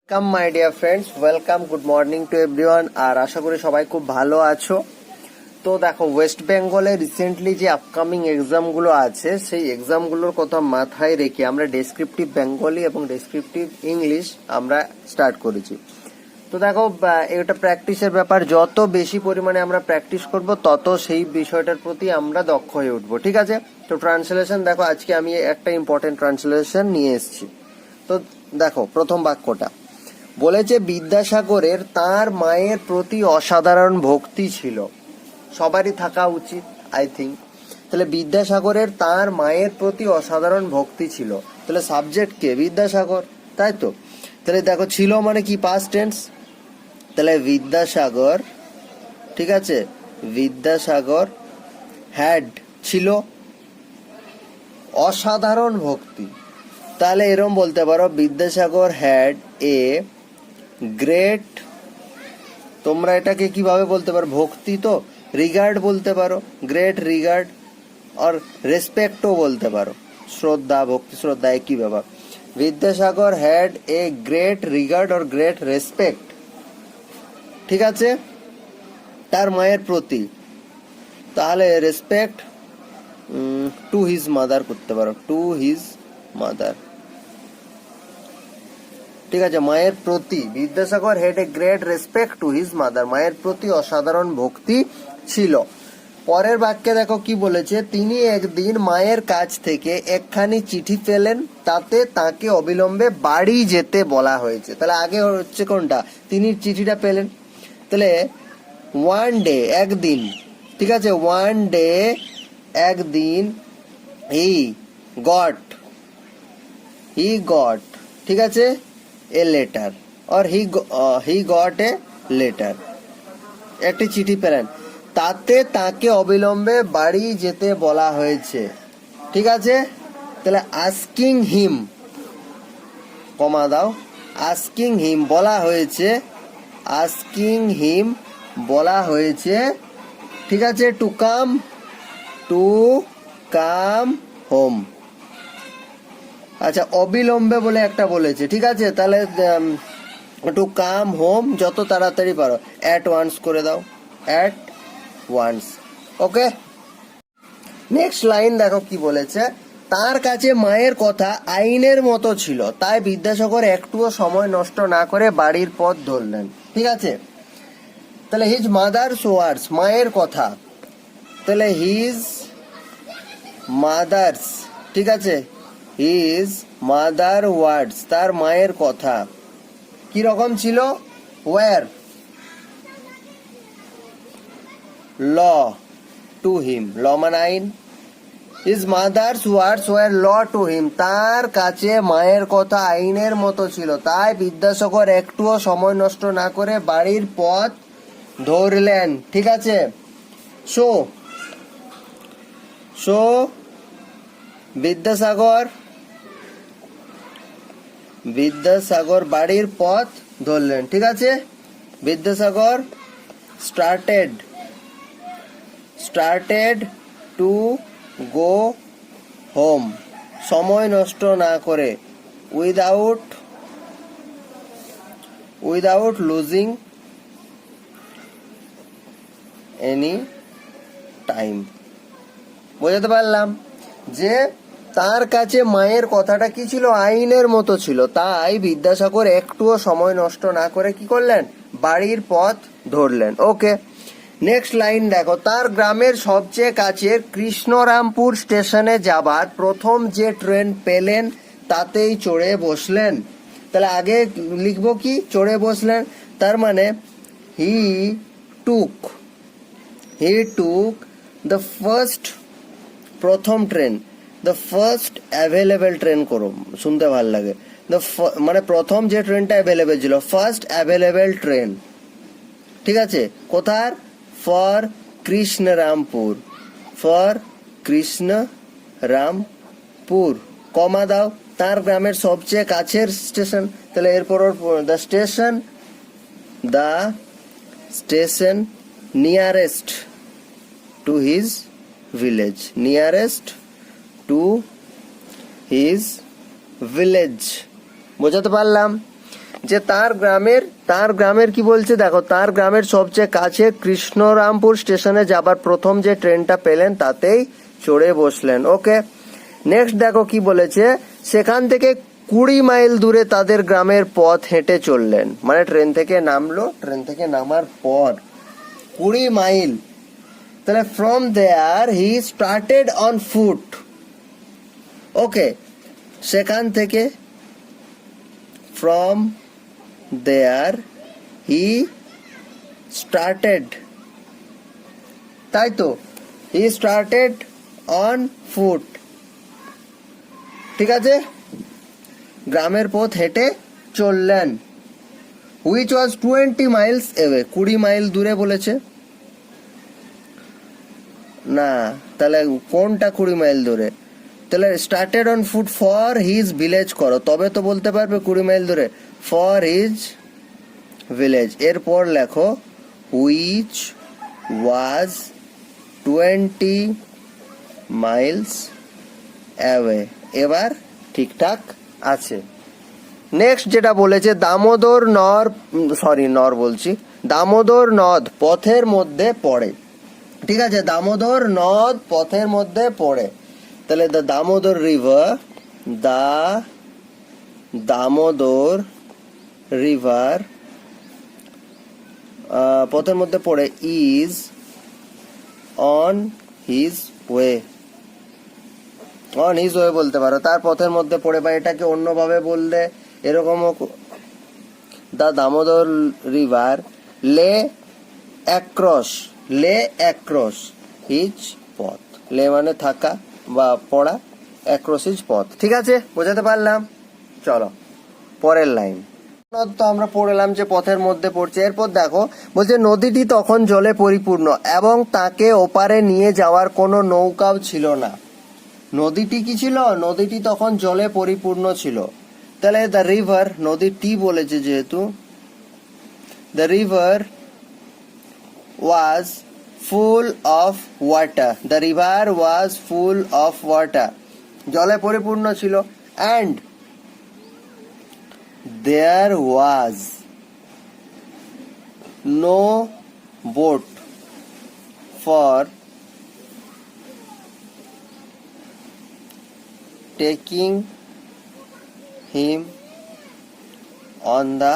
Welcome my dear friends, welcome, good morning to everyone. আর আশা করি সবাই খুব ভালো আছো। তো দেখো, ওয়েস্ট বেঙ্গলে রিসেন্টলি যে আপকামিং এক্সামগুলো আছে সেই এক্সামগুলোর কথা মাথায় রেখে আমরা ডেসক্রিপটিভ বেঙ্গলি এবং ডেসক্রিপটিভ ইংলিশ আমরা স্টার্ট করেছি। তো দেখো, এটা প্র্যাকটিসের ব্যাপার। যত বেশি পরিমাণে আমরা প্র্যাকটিস করব তত সেই বিষয়টার প্রতি আমরা দক্ষ হয়ে উঠবো। ঠিক আছে? তো ট্রান্সলেশন দেখো, আজকে আমি একটা ইম্পর্টেন্ট ট্রান্সলেশন নিয়ে এসেছি। তো দেখো, প্রথম বাক্যটা বলেছে বিদ্যাসাগরের তার মায়ের প্রতি অসাধারণ ভক্তি ছিল। সবারই থাকা উচিত, আই থিঙ্ক। তাহলে বিদ্যাসাগরের তার মায়ের প্রতি অসাধারণ ভক্তি ছিল, তাহলে সাবজেক্ট কে? বিদ্যাসাগর, তাই তো? তাহলে দেখো, ছিল মানে কি? Past tense. তাহলে বিদ্যাসাগর, ঠিক আছে, বিদ্যাসাগর হ্যাড, ছিল, অসাধারণ ভক্তি। তাহলে এরম বলতে পারো, বিদ্যাসাগর হ্যাড এ গ্রেট, তোমরা এটাকে কিভাবে বলতে পারো? ভক্তি তো, রিগার্ড বলতে পারো, গ্রেট রিগার্ড, আর রেসপেক্টও বলতে পারো, শ্রদ্ধা, ভক্তি শ্রদ্ধা একই ব্যাপার। Vidyasagar had a great regard or great respect, ঠিক আছে, তার মায়ের প্রতি। তাহলে রেসপেক্ট টু হিজ মাদার করতে পারো, টু হিজ মাদার, ঠিক আছে, মায়ের প্রতি। Vidyasagar had a great respect to his mother, মায়ের প্রতি অসাধারণ ভক্তি ছিল। পরের বাক্যে দেখো কি বলেছে, তিনি একদিন মায়ের কাছ থেকে একখানি চিঠি পেলেন, তাতে তাকে অবিলম্বে বাড়ি যেতে বলা হয়েছে। তাহলে আগে হচ্ছে কোনটা? তিনি চিঠিটা পেলেন। তাহলে ওয়ান ডে, একদিন, ঠিক আছে, ওয়ান ডে, একদিন, হি গট, ঠিক আছে, a letter, or he got a letter, একটি চিঠি পেলেন, তাতে তাকে অবিলম্বে বাড়ি যেতে বলা হয়েছে। ঠিক আছে? তাহলে আস্কিং হিম, কমা দাও, আস্কিং হিম বলা হয়েছে, আস্কিং হিম বলা হয়েছে, ঠিক আছে, টু কাম হোম। আচ্ছা, অবিলম্বে বলে একটা বলেছে, ঠিক আছে, তাহলে টু কাম হোম, যত তাড়াতাড়ি পারো, অ্যাট ওয়ান্স করে দাও, at once. Okay, next line দেখো কি বলেছে, তার কাছে মায়ের কথা আইনের মতো ছিল, তাই বিদ্যাসাগর একটুও সময় নষ্ট না করে বাড়ির পথ ধরলেন। ঠিক আছে? তাহলে হিজ মাদার্স ওয়ার্ডস, মায়ের কথা, তাহলে হিজ মাদার্স, ঠিক আছে, হিজ মাদার ওয়ার্ডস, তার মায়ের কথা কি রকম ছিল? War law to him, law মানে আইন। His mother's words were law to him, তার কাছে মায়ের কথা আইনের মতো ছিল, তাই বিদ্যাসাগর একটুও সময় নষ্ট না করে বাড়ির পথ ধরলেন। ঠিক আছে? সো বিদ্যাসাগর বাড়ির পথ ধরলেন। ঠিক আছে? Vidyasagar started to go home, সময় নষ্ট না করে, উইদাউট লুজিং এনি টাইম। বোঝাতে পারলাম যে তার কাছে মায়ের কথাটা কি ছিল? আইনের মতো ছিল, তাই বিদ্যাসাগর একটুও সময় নষ্ট না করে কি করলেন? বাড়ির পথ ধরলেন। ওকে, নেক্সট লাইন দেখো, তার গ্রামের সবচেয়ে কাছের কৃষ্ণরামপুর স্টেশনে যাবার প্রথম যে ট্রেন পেলেন তাতেই চড়ে বসলেন। তাহলে আগে লিখবো কি? চড়ে বসলেন, তার মানে হি টুক দ্য ফার্স্ট, প্রথম train, the first available train করো, শুনতে ভালো লাগে, মানে প্রথম যে ট্রেনটা অ্যাভেলেবেল ছিল, ফার্স্ট অ্যাভেলেবেল ট্রেন। ঠিক আছে? কোথার? ফর কৃষ্ণরামপুর, কমা দাও, তার গ্রামের সবচেয়ে কাছের স্টেশন। তাহলে এরপর the station nearest to his village, বোঝাতে পারলাম? যে তার গ্রামের কি বলছে দেখো, তার গ্রামের সবচেয়ে কাছে কৃষ্ণরামপুর স্টেশনে যাবার প্রথম যে ট্রেনটা পেলেন তাতেই চড়ে বসলেন। ওকে, নেক্সট দেখো কি বলেছে, সেখান থেকে 20 মাইল দূরে তাদের গ্রামের পথ হেঁটে চললেন। মানে ট্রেন থেকে নামলো, ট্রেন থেকে নামার পর 20 মাইল, তাহলে from there he started on foot. Okay, সেখান থেকে ফ্রম দেয়ার হি স্টার্টেড, তাই তো, হি স্টার্টেড অন ফুট। ঠিক আছে, গ্রামের পথ হেঁটে চললেন। Which was 20 Miles away, 20 mile দূরে বলেছে না, তাহলে কোনটা 20 মাইল দূরে? তাহলে started on foot for his village করো, তবে তো বলতে পারবে 20 মাইল দূরে। ফর হিজ ভিলেজ, এরপর লেখো হুইচ ওয়াজ 20 মাইলস অ্যাওয়ে। এবার ঠিকঠাক আছে। নেক্সট যেটা বলেছে, দামোদর দামোদর নদ পথের মধ্যে পড়ে। ঠিক আছে, দামোদর নদ পথের মধ্যে পড়ে, তাহলে দ্য দামোদর রিভার পথের মধ্যে পড়ে ইজ অন হিজ ওয়ে বলতে পারো, তার পথের মধ্যে পড়ে, বা এটাকে অন্যভাবে বললে এরকমও, দ্য দামোদর রিভার লে অ্যাক্রস হিজ পথ। লে মানে থাকা বা পড়া, অ্যাক্রস হিজ পথ। ঠিক আছে, বোঝাতে পারলাম? চলো পরের লাইন। তো আমরা পড়লাম যে পথের মধ্যে পড়ছে। এরপর দেখো বলছে, নদীটি তখন জলে পরিপূর্ণ এবং তাকে ওপারে নিয়ে যাওয়ার কোনো নৌকাও ছিল না। নদীটি কি ছিল? নদীটি তখন জলে পরিপূর্ণ ছিল। তাহলে দ্য রিভার, নদীটি বলেছে যেহেতু, the river was full of water, the river was full of water, জলে পরিপূর্ণ ছিল। And there was no boat for taking him on the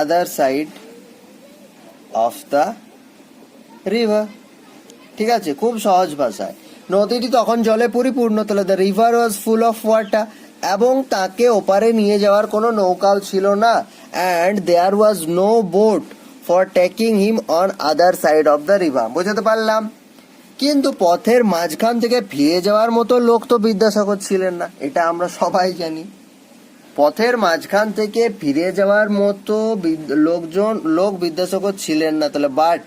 other side of the river। ঠিক আছে, খুব সহজ ভাষায়, নদীটি তখন জলে পরিপূর্ণ, তাহলে the river was full of water, এবং তাকে ওপারে নিয়ে যাওয়ার কোনো নৌকাও ছিল না। And there was no boat for taking him on other side of the river. বোঝাতে পারলাম? কিন্তু পথের মাঝখান থেকে ফিরে যাওয়ার মতো লোক তো বিদ্যাসাগর ছিলেন না, এটা আমরা সবাই জানি। পথের মাঝখান থেকে ফিরে যাওয়ার মতো লোক বিদ্যাসাগর ছিলেন না। তাহলে বাট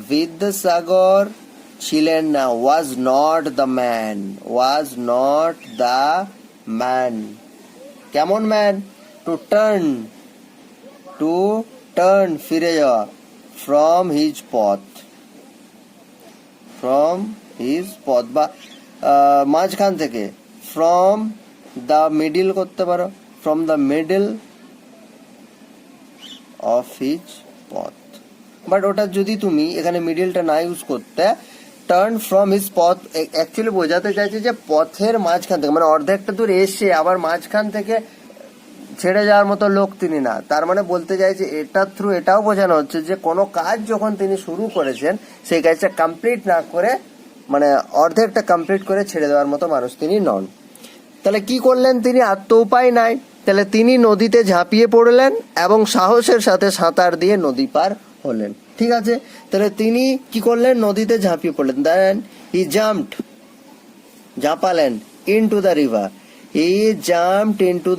বিদ্যাসাগর ছিলেন না, ওয়াজ নট দ্য ম্যান। কেমন ম্যান? টু টার্ন ফিরে যাওয়া, ফ্রম হিজ পথ বা মাঝখান থেকে, ফ্রম দ্য মিডিল করতে পারো, from the middle of his পথ। বাট ওটা যদি তুমি এখানে মিডিলটা না ইউজ করতে, টার্ন ফ্রম হিজ পথ, অ্যাকচুয়ালি বোঝাতে চাইছে যে পথের মাঝখান থেকে, মানে অর্ধেকটা দূর এসে আবার মাঝখান থেকে ছেড়ে যাওয়ার মতো লোক তিনি না। তার মানে বলতে চাইছে, এটার থ্রু এটাও বোঝানো হচ্ছে যে কোনো কাজ যখন তিনি শুরু করেছেন সেই কাজটা কমপ্লিট না করে, মানে অর্ধেকটা কমপ্লিট করে ছেড়ে দেওয়ার মতো মানুষ তিনি নন। তাহলে কি করলেন তিনি? আর তো উপায় নাই, তাহলে তিনি নদীতে ঝাঁপিয়ে পড়লেন এবং সাহসের সাথে সাঁতার দিয়ে নদী পার হলেন। ঠিক আছে, তাহলে তিনি কি করলেন? নদীতে ঝাঁপিয়ে পড়লেন। দেন হি ঝাঁপালেন into the river, he jumped into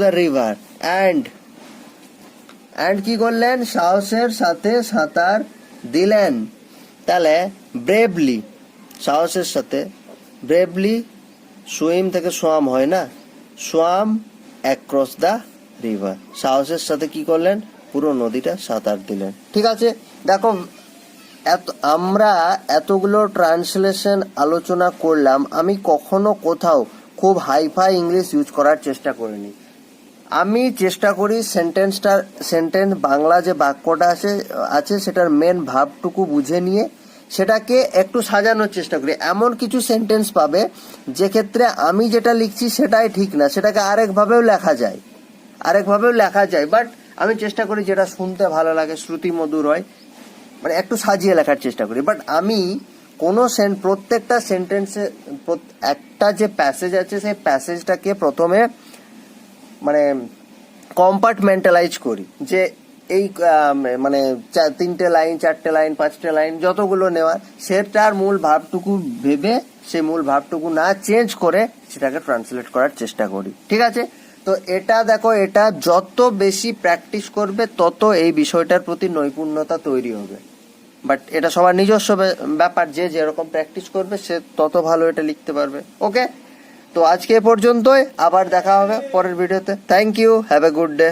the river and কি করলেন? সাহসের সাথে সাঁতার দিলেন। তাহলে ব্রেভলি, সাহসের সাথে, ব্রেভলি সুইম থেকে সোয়াম হয় না, সোয়াম অ্যাক্রস দ্য রিভার, সাহসের সাথে কি করলেন? পুরো নদীটা সাঁতার দিলেন। ঠিক আছে, দেখো আমরা এতগুলো ট্রান্সলেশন আলোচনা করলাম, আমি কখনো কোথাও খুব হাইফাই ইংলিশ ইউজ করার চেষ্টা করিনি। আমি চেষ্টা করি সেন্টেন্স বাংলা যে বাক্যটা আছে সেটার মেন ভাবটুকু বুঝে নিয়ে সেটাকে একটু সাজানোর চেষ্টা করি। এমন কিছু সেন্টেন্স পাবে যে ক্ষেত্রে আমি যেটা লিখছি সেটাই ঠিক না, সেটাকে আরেকভাবেও লেখা যায়, বাট আমি চেষ্টা করি যেটা শুনতে ভালো লাগে, শ্রুতিমধুর হয়, মানে একটু সাজিয়ে লেখার চেষ্টা করি। বাট আমি কোনো প্রত্যেকটা সেন্টেন্সে একটা যে প্যাসেজ আছে সেই প্যাসেজটাকে প্রথমে মানে কম্পার্টমেন্টালাইজ করি, যে এই মানে 3টে লাইন 4টে লাইন 5টে লাইন যতগুলো নেওয়ার, সেটার মূল ভাবটুকু ভেবে সেই মূল ভাবটুকু না চেঞ্জ করে সেটাকে ট্রান্সলেট করার চেষ্টা করি। ঠিক আছে, তো এটা দেখো, এটা যত বেশি প্র্যাকটিস করবে তত এই বিষয়টার প্রতি নৈপুণ্যতা তৈরি হবে। বাট এটা সবার নিজস্ব ব্যাপার, যে যেরকম প্র্যাকটিস করবে সে তত ভালো এটা লিখতে পারবে। ওকে, তো আজকে এ পর্যন্তই, আবার দেখা হবে পরের ভিডিওতে। Thank you, have a good day.